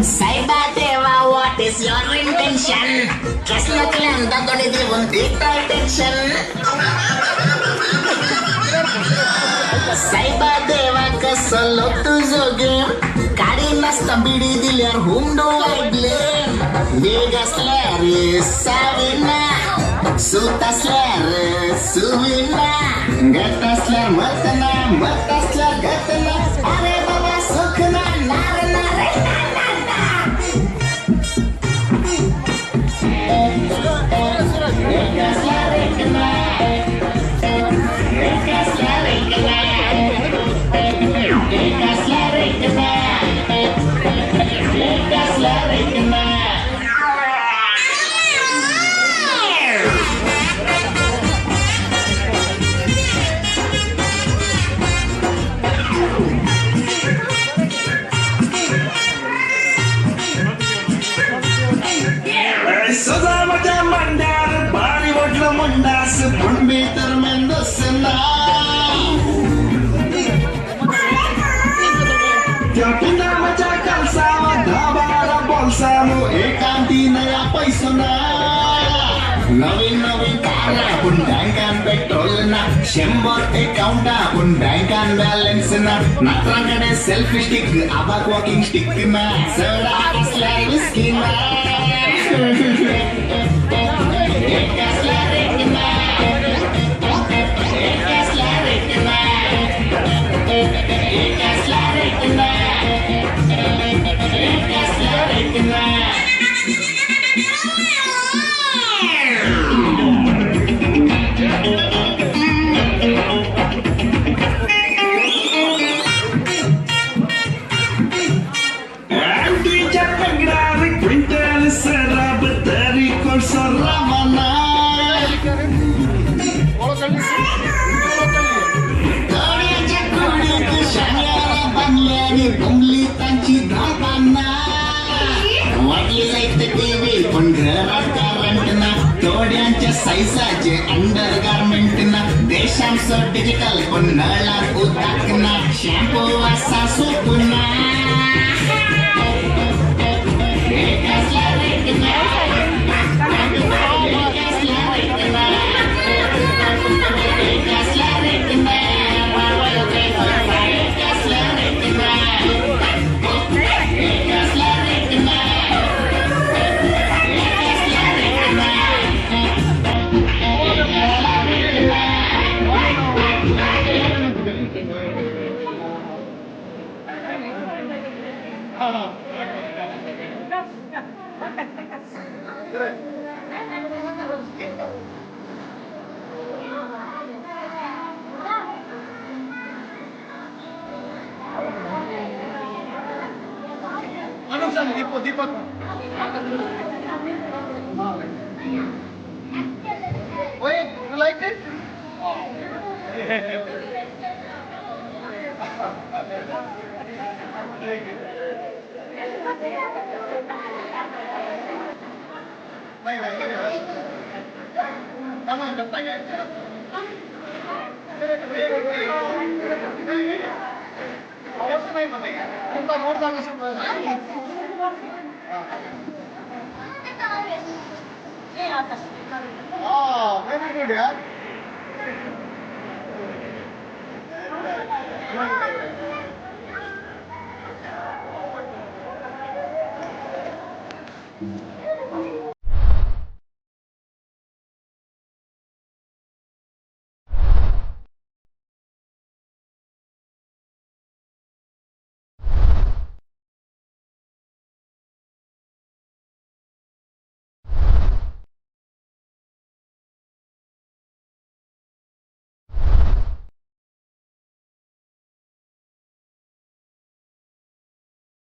Cyberteva, what is your intention? ಪ್ರಶ್ನಕ್ಕೆಂತ ತೊಡೆದಿ ಒಂದು tension Cyberteva ಕಸಲೊತ್ತು ಜೋಗೆ ಗಾಡಿ ನಷ್ಟ ಬಿಡಿದಿಲ್ಲ ಹುಂಡು ಐಡ್ಲೇನ್ ಬೇಗ ಸ್ಲೇರಿ ಸಾವಿನ ಸೂತ ಸ್ಲೇರ್ ಸುವಿನ ಗಟ್ಟ ಸ್ಲೇರ್ ಮತನ ಮತ್ತ ಸ್ಲೇರ್ ಗತನ ಅರೆ ಬಾಬಾ ಸುಖನ ನಾರ ನಾರೆ सदा मजा मंडार बारी वडला मंडास पण बेतर मेंदसना त्या पिंडा मजा कलसावा धाबारा बोलसामो एकांती नया पैसना नवीन नवीन कार पण बँकान पेट्रोल ना 100 अकाउंट पण बँकान बॅलन्स ना नत्राकडे सेल्फी स्टिक आबाक वॉकिंग स्टिक ना सडा असल्या विस्की ना बुंगलीतांची धापांना वाटली जायत टीव्ही पण घरात करंट ना तोड्यांच्या साईसाचे अंडर गारमेंट ना देशांचं डिजिटल पण नळात उदाक ना शॅम्पू वासा सोप ना दीपक wait, you liked it? Come on, katanya. Awas naik katanya. Kita mau sama semua. Oh, very good ya.